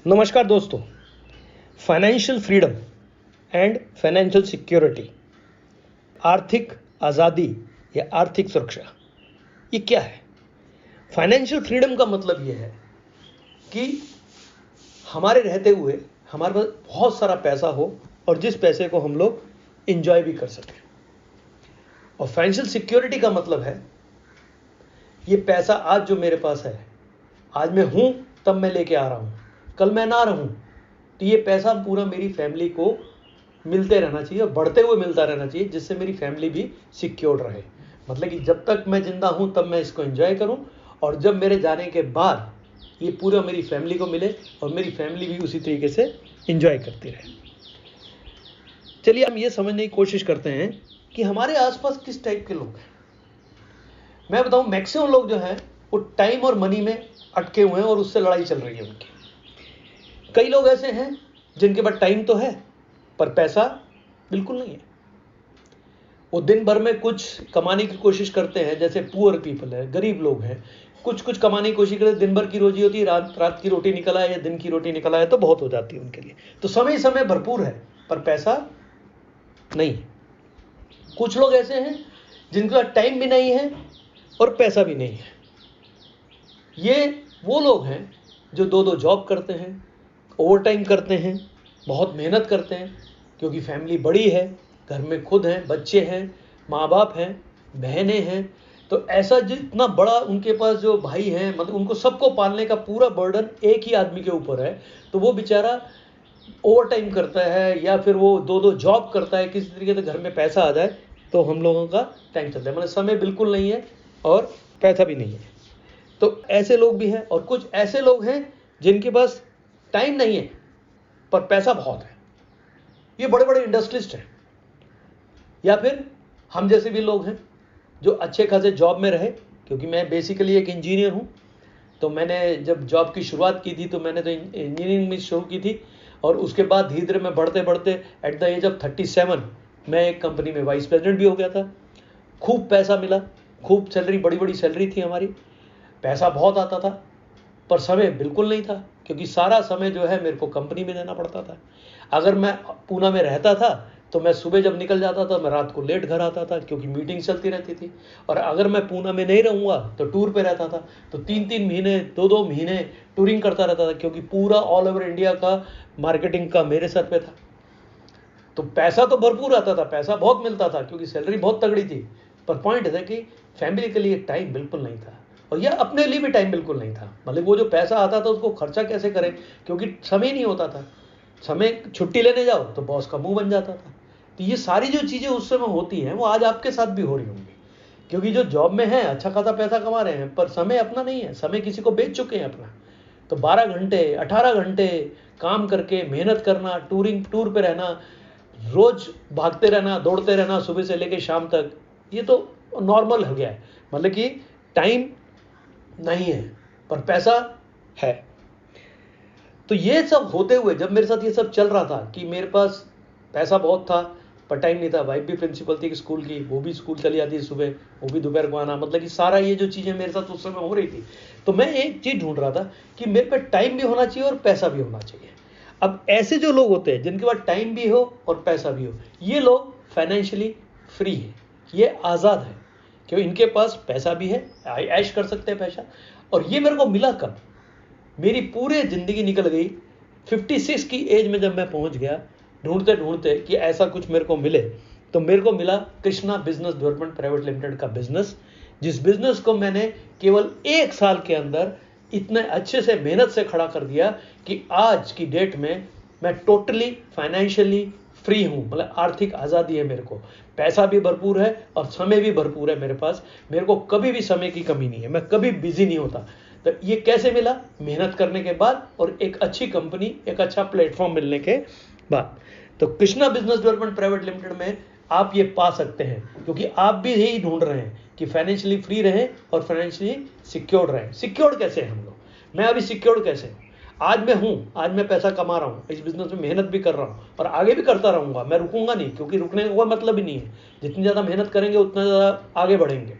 नमस्कार दोस्तों। Financial freedom and financial security, आर्थिक आज़ादी या आर्थिक सुरक्षा, ये क्या है? फाइनेंशियल फ्रीडम का मतलब ये है कि हमारे रहते हुए हमारे पास बहुत सारा पैसा हो और जिस पैसे को हम लोग इंजॉय भी कर सकें। और फाइनेंशियल सिक्योरिटी का मतलब है ये पैसा आज जो मेरे पास है, आज मैं हूं तब मैं लेके आ रहा हूं, कल मैं ना रहूं तो ये पैसा पूरा मेरी फैमिली को मिलते रहना चाहिए और बढ़ते हुए मिलता रहना चाहिए, जिससे मेरी फैमिली भी सिक्योर रहे। मतलब कि जब तक मैं जिंदा हूं तब मैं इसको एंजॉय करूं और जब मेरे जाने के बाद ये पूरा मेरी फैमिली को मिले और मेरी फैमिली भी उसी तरीके से एंजॉय करती रहे। चलिए हम ये समझने की कोशिश करते हैं कि हमारे आसपास किस टाइप के लोग हैं। मैं बताऊं, मैक्सिमम लोग जो हैं वो टाइम और मनी में अटके हुए हैं और उससे लड़ाई चल रही है उनकी। कई लोग ऐसे हैं जिनके पास टाइम तो है पर पैसा बिल्कुल नहीं है। वो दिन भर में कुछ कमाने की कोशिश करते हैं, जैसे पुअर पीपल है, गरीब लोग हैं, कुछ कमाने की कोशिश करते, दिन भर की रोजी होती है, रात की रोटी निकल आए या दिन की रोटी निकल आए तो बहुत हो जाती है उनके लिए। तो समय भरपूर है पर पैसा नहीं है। कुछ लोग ऐसे हैं जिनके पास टाइम भी नहीं है और पैसा भी नहीं है। ये वो लोग हैं जो दो जॉब करते हैं, ओवर टाइम करते हैं, बहुत मेहनत करते हैं, क्योंकि फैमिली बड़ी है, घर में खुद हैं, बच्चे हैं, माँ बाप हैं, बहनें हैं। तो ऐसा जितना बड़ा उनके पास जो भाई हैं, मतलब उनको सबको पालने का पूरा बर्डन एक ही आदमी के ऊपर है। तो वो बेचारा ओवर टाइम करता है या फिर वो दो जॉब करता है, किसी तरीके से घर में पैसा आ जाए तो हम लोगों का टाइम चलता है। मतलब समय बिल्कुल नहीं है और पैसा भी नहीं है। तो ऐसे लोग भी हैं और कुछ ऐसे लोग हैं जिनके पास टाइम नहीं है पर पैसा बहुत है। ये बड़े बड़े इंडस्ट्रिस्ट हैं या फिर हम जैसे भी लोग हैं जो अच्छे खासे जॉब में रहे। क्योंकि मैं बेसिकली एक इंजीनियर हूं, तो मैंने जब जॉब की शुरुआत की थी तो मैंने तो इंजीनियरिंग में शुरू की थी और उसके बाद धीरे धीरे मैं बढ़ते बढ़ते एट द एज ऑफ 37 मैं एक कंपनी में वाइस प्रेसिडेंट भी हो गया था। खूब पैसा मिला, खूब सैलरी, बड़ी बड़ी सैलरी थी हमारी, पैसा बहुत आता था पर समय बिल्कुल नहीं था, क्योंकि सारा समय जो है मेरे को कंपनी में देना पड़ता था। अगर मैं पूना में रहता था तो मैं सुबह जब निकल जाता था मैं रात को लेट घर आता था, क्योंकि मीटिंग चलती रहती थी। और अगर मैं पूना में नहीं रहूँगा तो टूर पे रहता था, तो 3 महीने 2 महीने टूरिंग करता रहता था, क्योंकि पूरा ऑल ओवर इंडिया का मार्केटिंग का मेरे सर पे था। तो पैसा तो भरपूर आता था, पैसा बहुत मिलता था क्योंकि सैलरी बहुत तगड़ी थी, पर पॉइंट है कि फैमिली के लिए टाइम बिल्कुल नहीं था और यह अपने लिए भी टाइम बिल्कुल नहीं था। मतलब वो जो पैसा आता था उसको खर्चा कैसे करें, क्योंकि समय नहीं होता था। समय छुट्टी लेने जाओ तो बॉस का मुंह बन जाता था। तो ये सारी जो चीज़ें उस समय होती हैं वो आज आपके साथ भी हो रही होंगी, क्योंकि जो जॉब में है अच्छा खासा पैसा कमा रहे हैं पर समय अपना नहीं है, समय किसी को बेच चुके हैं अपना। तो 12 घंटे 18 घंटे काम करके मेहनत करना, टूर पे रहना, रोज भागते रहना, दौड़ते रहना सुबह से लेकर शाम तक, ये तो नॉर्मल हो गया है। मतलब कि टाइम नहीं है पर पैसा है। तो ये सब होते हुए जब मेरे साथ ये सब चल रहा था कि मेरे पास पैसा बहुत था पर टाइम नहीं था, वाइफ भी प्रिंसिपल थी स्कूल की, वो भी स्कूल चली जाती थी सुबह, वो भी दोपहर को आना, मतलब कि सारा ये जो चीज़ें मेरे साथ उस समय हो रही थी। तो मैं एक चीज़ ढूंढ रहा था कि मेरे पे टाइम भी होना चाहिए और पैसा भी होना चाहिए। अब ऐसे जो लोग होते हैं जिनके पास टाइम भी हो और पैसा भी हो, ये लोग फाइनेंशियली फ्री है, ये आज़ाद है, क्योंकि इनके पास पैसा भी है, ऐश कर सकते हैं पैसा। और ये मेरे को मिला कब? मेरी पूरी ज़िंदगी निकल गई 56 की एज में जब मैं पहुंच गया ढूंढते ढूंढते कि ऐसा कुछ मेरे को मिले, तो मेरे को मिला Krishna business development private limited का बिजनेस, जिस बिजनेस को मैंने केवल 1 साल के अंदर इतने अच्छे से मेहनत से खड़ा कर दिया कि आज की डेट में मैं टोटली फाइनेंशियली फ्री हूं। मतलब आर्थिक आज़ादी है मेरे को, पैसा भी भरपूर है और समय भी भरपूर है मेरे पास। मेरे को कभी भी समय की कमी नहीं है, मैं कभी बिजी नहीं होता। तो ये कैसे मिला? मेहनत करने के बाद और एक अच्छी कंपनी, एक अच्छा प्लेटफॉर्म मिलने के बाद। तो Krishna business development private limited में आप ये पा सकते हैं, क्योंकि आप भी यही ढूंढ रहे हैं कि फाइनेंशियली फ्री रहें और फाइनेंशियली सिक्योर्ड रहें। सिक्योर्ड कैसे हैं हम लोग? मैं अभी सिक्योर्ड कैसे हूँ? आज मैं हूँ, आज मैं पैसा कमा रहा हूँ, इस बिजनेस में मेहनत भी कर रहा हूँ और आगे भी करता रहूँगा। मैं रुकूंगा नहीं, क्योंकि रुकने का कोई मतलब ही नहीं है। जितनी ज़्यादा मेहनत करेंगे उतना ज़्यादा आगे बढ़ेंगे,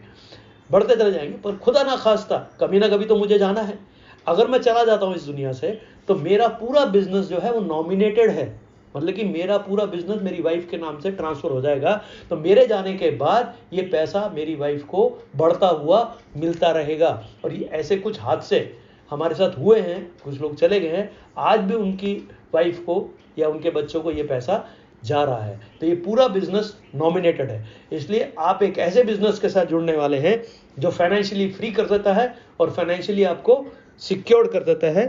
बढ़ते चले जाएंगे। पर खुदा ना खास्ता कभी ना कभी तो मुझे जाना है। अगर मैं चला जाता हूं इस दुनिया से तो मेरा पूरा बिजनेस जो है वो नॉमिनेटेड है, मतलब कि मेरा पूरा बिजनेस मेरी वाइफ के नाम से ट्रांसफर हो जाएगा। तो मेरे जाने के बाद ये पैसा मेरी वाइफ को बढ़ता हुआ मिलता रहेगा। और ये ऐसे कुछ हादसे हमारे साथ हुए हैं, कुछ लोग चले गए हैं, आज भी उनकी वाइफ को या उनके बच्चों को ये पैसा जा रहा है। तो ये पूरा बिजनेस नॉमिनेटेड है। इसलिए आप एक ऐसे बिजनेस के साथ जुड़ने वाले हैं जो फाइनेंशियली फ्री कर देता है और फाइनेंशियली आपको सिक्योर कर देता है।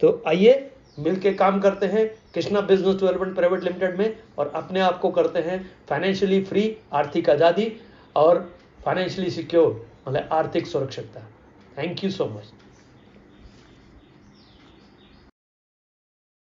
तो आइए मिलके काम करते हैं Krishna business development private limited में और अपने आप को करते हैं फाइनेंशियली फ्री, आर्थिक आज़ादी और फाइनेंशियली सिक्योर, मतलब आर्थिक सुरक्षितता। Thank you so much.